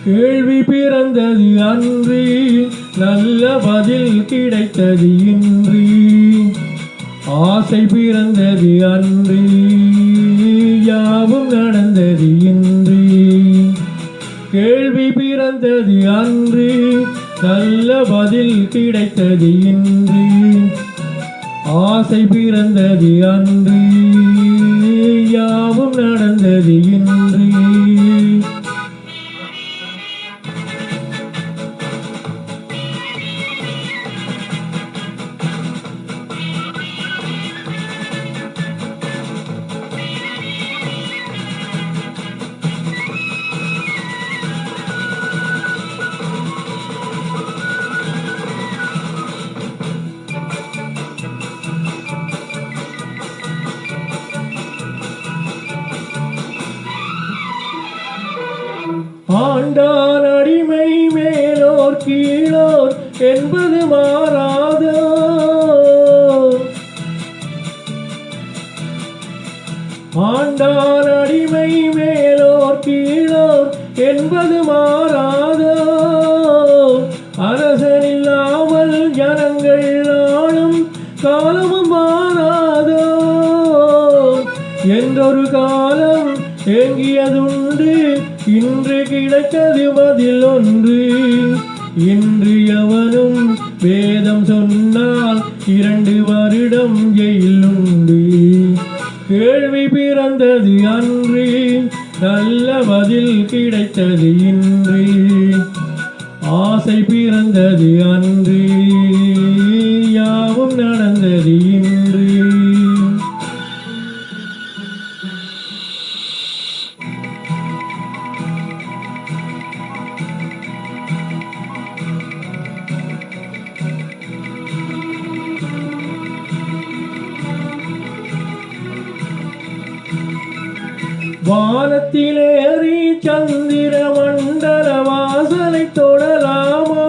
கேள்வி பிறந்தது அன்று, நல்ல பதில் கிடைத்தது இன்று. ஆசை பிறந்தது அன்று, யாவும் நடந்தது இன்று. கேள்வி பிறந்தது அன்று, நல்ல பதில் கிடைத்தது இன்று. ஆசை பிறந்தது அன்று, யாவும் நடந்தது இன்று. ஆண்டான் அடிமை மேலோர் கீழோர் என்பது மாறாதோ. ஆண்டான் அடிமை மேலோர் கீழோர் என்பது மாறாதோ. அரசனில்லாமல் ஜனங்கள் ஆளும் காலமும் மாறாதோ. என்றொரு காலம் ஏங்கியதுண்டு, இன்று கிடைத்தது பதில் ஒன்று. இன்று எவனும் வேதம் சொன்னால் 2 வருடம் ஜெயில் உண்டு. கேள்வி பிறந்தது அன்று, நல்ல பதில் கிடைத்தது இன்று. ஆசை பிறந்தது அன்று, யாவும் நடந்தது இன்று. வானத்திலேறி சந்திர மண்டல வாசலை தொடலாமா?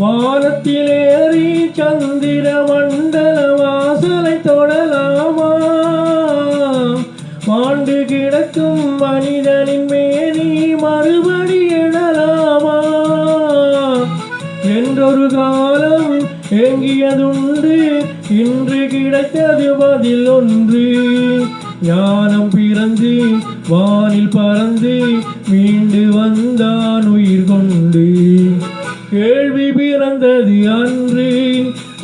வானத்திலேறி சந்திர மண்டல வாசலை தொடலாமா? மாண்டு கிடக்கும் மனிதனின் மேனி மறுபடி எழலாமா? என்றொரு காலம் ஏங்கியதுண்டு, இன்று கிடைத்தது பதில் ஒன்று. ஞானம் பிறந்து வானில் பறந்து மீண்டு வந்தான் உயிர் கொண்டு. கேள்வி பிறந்தது அன்று,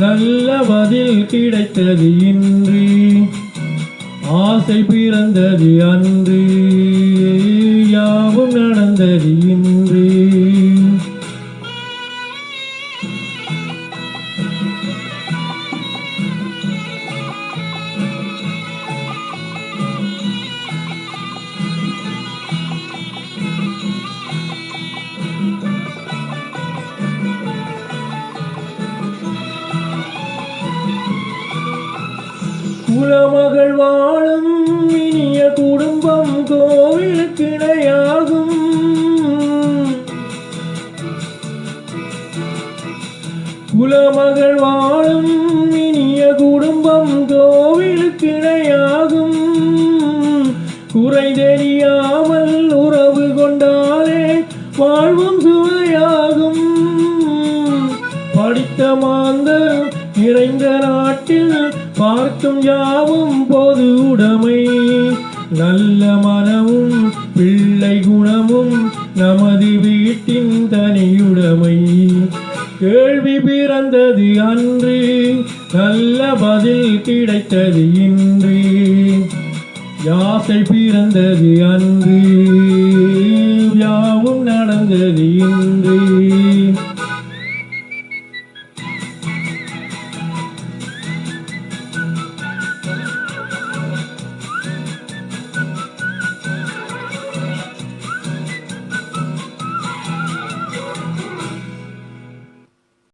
நல்ல பதில் கிடைத்தது இன்று. ஆசை பிறந்தது அன்று, யாவும் நடந்தது இன்று. குலமகள் வாழும் இனிய குடும்பம் கோவிலுக்கு இணையாகும். குலமகள் வாழும் இனிய குடும்பம் கோவிலுக்கு இணையாகும். குறை தெரியாமல் உறவு கொண்டாலே வாழ்வும் சுவையாகும். படித்த மாந்தர் நிறைந்த நாட்டில் பார்க்கும் யாவும் பொது உடைமை. நல்ல மனமும் பிள்ளை குணமும் நமது வீட்டின் தனியுடைமை. கேள்வி பிறந்தது அன்று, நல்ல பதில் கிடைத்தது இன்று. ஆசை பிறந்தது அன்று, யாவும் நடந்தது